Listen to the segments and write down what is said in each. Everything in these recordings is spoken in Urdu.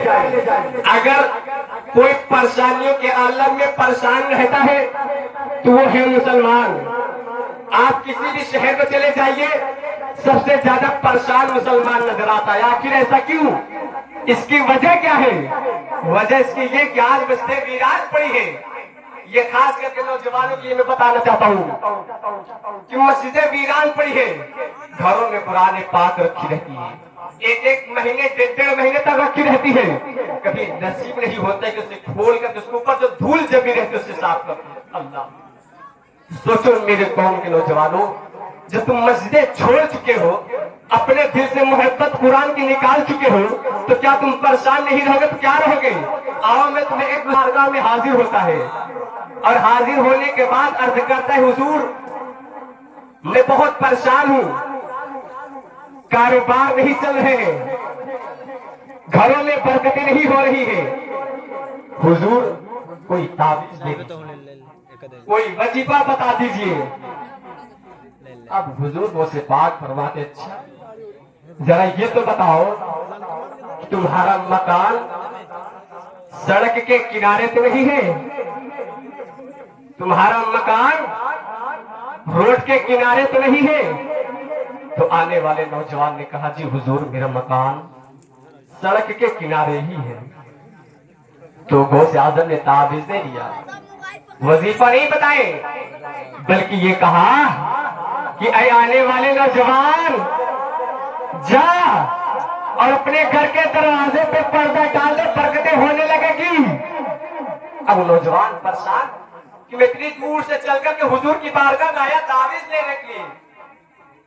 اگر کوئی پریشانیوں کے عالم میں پریشان رہتا ہے تو وہ ہے مسلمان. آپ کسی بھی شہر میں چلے جائیے, سب سے زیادہ پریشان مسلمان نظر آتا ہے. آخر ایسا کیوں؟ اس کی وجہ کیا ہے؟ وجہ اس کی یہ کہ آج مسجدیں ویران پڑی ہے. یہ خاص کر کے نوجوانوں کی میں بتانا چاہتا ہوں کہ مسجدیں ویران پڑی ہے. گھروں میں قرآن پاک رکھی رہتی ہے, ایک مہینے 1.5 مہینے تک رکھی رہتی ہے. کبھی نصیب نہیں ہوتا کہ اسے کھول کر اس کے اوپر جو دھول جمی رہتی ہے اسے صاف کرتے. اللہ, سوچو میرے قوم کے نوجوانوں, جب تم مسجدیں چھوڑ چکے ہو, اپنے دل سے محبت قرآن کی نکال چکے ہو, تو کیا تم پریشان نہیں رہو گے تو کیا رہو گے؟ آؤ میں تمہیں ایک بارگاہ میں حاضر ہوتا ہے, اور حاضر ہونے کے بعد عرض کرتا ہے حضور میں بہت پریشان ہوں, کاروبار نہیں چل رہے, گھروں میں برکتیں نہیں ہو رہی ہے. حضور کوئی تعویذ دے دیجیے, کوئی وظیفہ بتا دیجیے. اب حضور وہ سے پاک فرماتے, اچھا ذرا یہ تو بتاؤ تمہارا مکان سڑک کے کنارے تو نہیں ہے؟ تمہارا مکان روڈ کے کنارے تو نہیں ہے؟ تو آنے والے نوجوان نے کہا جی حضور میرا مکان سڑک کے کنارے ہی ہے. تو غوث اعظم نے تعویذ دے دیا, وظیفہ نہیں بتائے, بلکہ یہ کہا کہ اے آنے والے نوجوان جا اور اپنے گھر کے دروازے پہ پردہ ڈال دے, برکتیں ہونے لگے گی. اب نوجوان پریشان کہ میں اتنی دور سے چل کر کے حضور کی بارگاہ میں آیا تعویذ لینے کے لیے,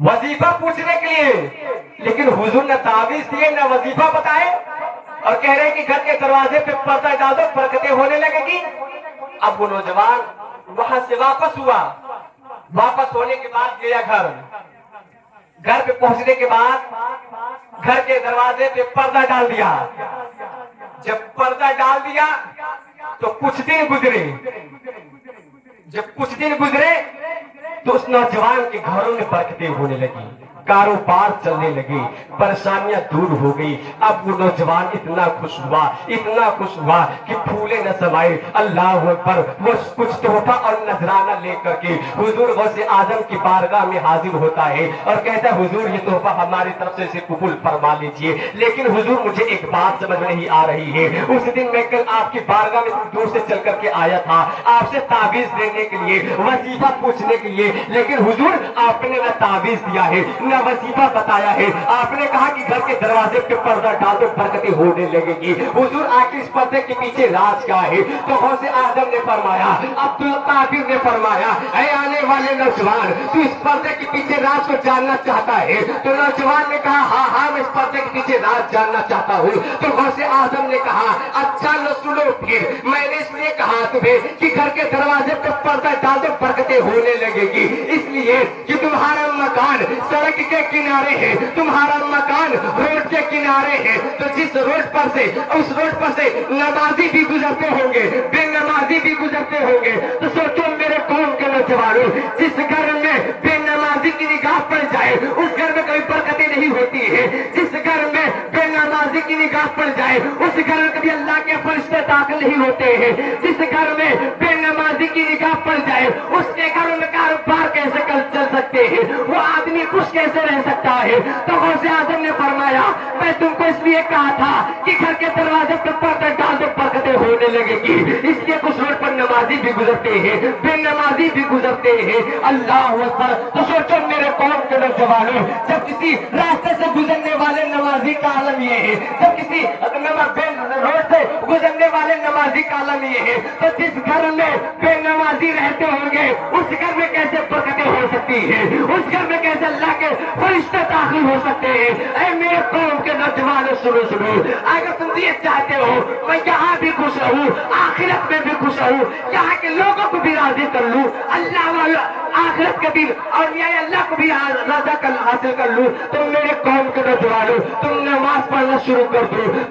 وظیفہ پوچھنے کے لیے, لیکن حضور نہ تعویذ دیے نہ وظیفہ بتائے, اور کہہ رہے کہ گھر کے دروازے پہ پردہ ڈال دو برکتیں ہونے لگے گی. اب وہ نوجوان وہاں سے واپس ہوا, واپس ہونے کے بعد گیا گھر پہ پہنچنے کے بعد گھر کے دروازے پہ پردہ ڈال دیا. جب پردہ ڈال دیا تو کچھ دن گزرے, جب کچھ دن گزرے تو اس نوجوان کے گھروں میں برکتیں ہونے لگی, کاروبار چلنے لگے, پریشانیاں دور ہو گئی. اب وہ نوجوان اتنا خوش ہوا, اتنا خوش ہوا کہ پھولے نہ سمائے. اللہ اکبر, وہ کچھ تحفہ اور نذرانہ لے کر کے حضور غوث اعظم کی بارگاہ میں حاضر ہوتا ہے اور کہتا ہے حضور یہ تحفہ ہماری طرف سے قبول فرما لیجیے, لیکن حضور مجھے ایک بات سمجھ نہیں آ رہی ہے. اس دن میں کل آپ کی بارگاہ میں دور سے چل کر کے آیا تھا آپ سے تعویذ لینے کے لیے, وظیفہ پوچھنے کے لیے, لیکن حضور آپ نے نہ تعویذ دیا ہے نہ وظیفہ بتایا ہے. آپ نے کہا کہ گھر کے دروازے پہ پردہ ڈال دو برکتیں ہونے لگے گی. حضور آخر اس پردے کے پیچھے راز کیا ہے؟ تو غوث اعظم نے فرمایا, عبدالقادر نے فرمایا, اے آنے والے نوجوان تو اس پردے کے پیچھے راز کو جاننا چاہتا ہے؟ تو نوجوان نے کہا ہاں ہاں میں اس پردے کے پیچھے راز جاننا چاہتا ہوں. تو غوث اعظم نے کہا اچھا لو سنو, پھر میں نے اس لیے کہا تمہیں کہ گھر کے دروازے پہ پردہ ڈال دو برکتیں ہونے لگے گی, اس لیے کہ تمہارا مکان سڑک کے کنارے ہے, تمہارا مکان روڈ کے کنارے ہے. تو جس روڈ پر سے اس روڈ پر سے نمازی بھی گزرتے ہوں گے, بے نمازی بھی گزرتے ہوں گے. تو سوچو میرے قوم کے نوجوانوں, جس گھر میں بے نمازی کی نگاہ پڑ جائے اس گھر میں کوئی برکتیں نہیں ہوتی ہے. جس گھر میں بے نمازی کی نگاہ پڑ جائے اس گھر میں کبھی اللہ کے فرشتے داخل نہیں ہوتے ہیں. جس گھر میں بے نمازی کی نگاہ پڑ جائے اس کے گھروں میں کاروبار کیسے چل سکتے ہیں, وہ آدمی خوش کیسے رہ سکتا ہے؟ تو غوث اعظم نے فرمایا میں تم کو اس لیے کہا تھا کہ گھر کے دروازے پر پردہ ڈال دو برکتیں ہونے لگے گی. اس لیے کچھ روڈ پر نمازی بھی گزرتے ہیں, بے نمازی بھی گزرتے ہیں. اللہ اکبر. تو سوچو میرے قوم کے نوجوانوں, جب کسی راستے سے گزرنے والے نمازی کا عالم یہ ہے, جب کسی روڈ سے گزرنے والے نمازی کا عالم یہ ہے, تو جس گھر میں بے نمازی رہتے ہوں گے اس گھر میں کیسے برکتیں ہو سکتی ہیں, اس گھر میں کیسے اللہ کے فرشتے داخل ہو سکتے ہیں؟ اے میرے قوم کے نوجوانوں سنو, اگر تم یہ چاہتے ہو میں یہاں بھی خوش رہوں آخرت میں بھی خوش رہوں, یہاں کے لوگوں کو بھی راضی کر لوں, اللہ والا آخرت کے دن اور اللہ کو بھی رضا حاصل کر لوں, تو میرے قوم کے نوجوانوں تم نماز پڑھنا شروع کر دو,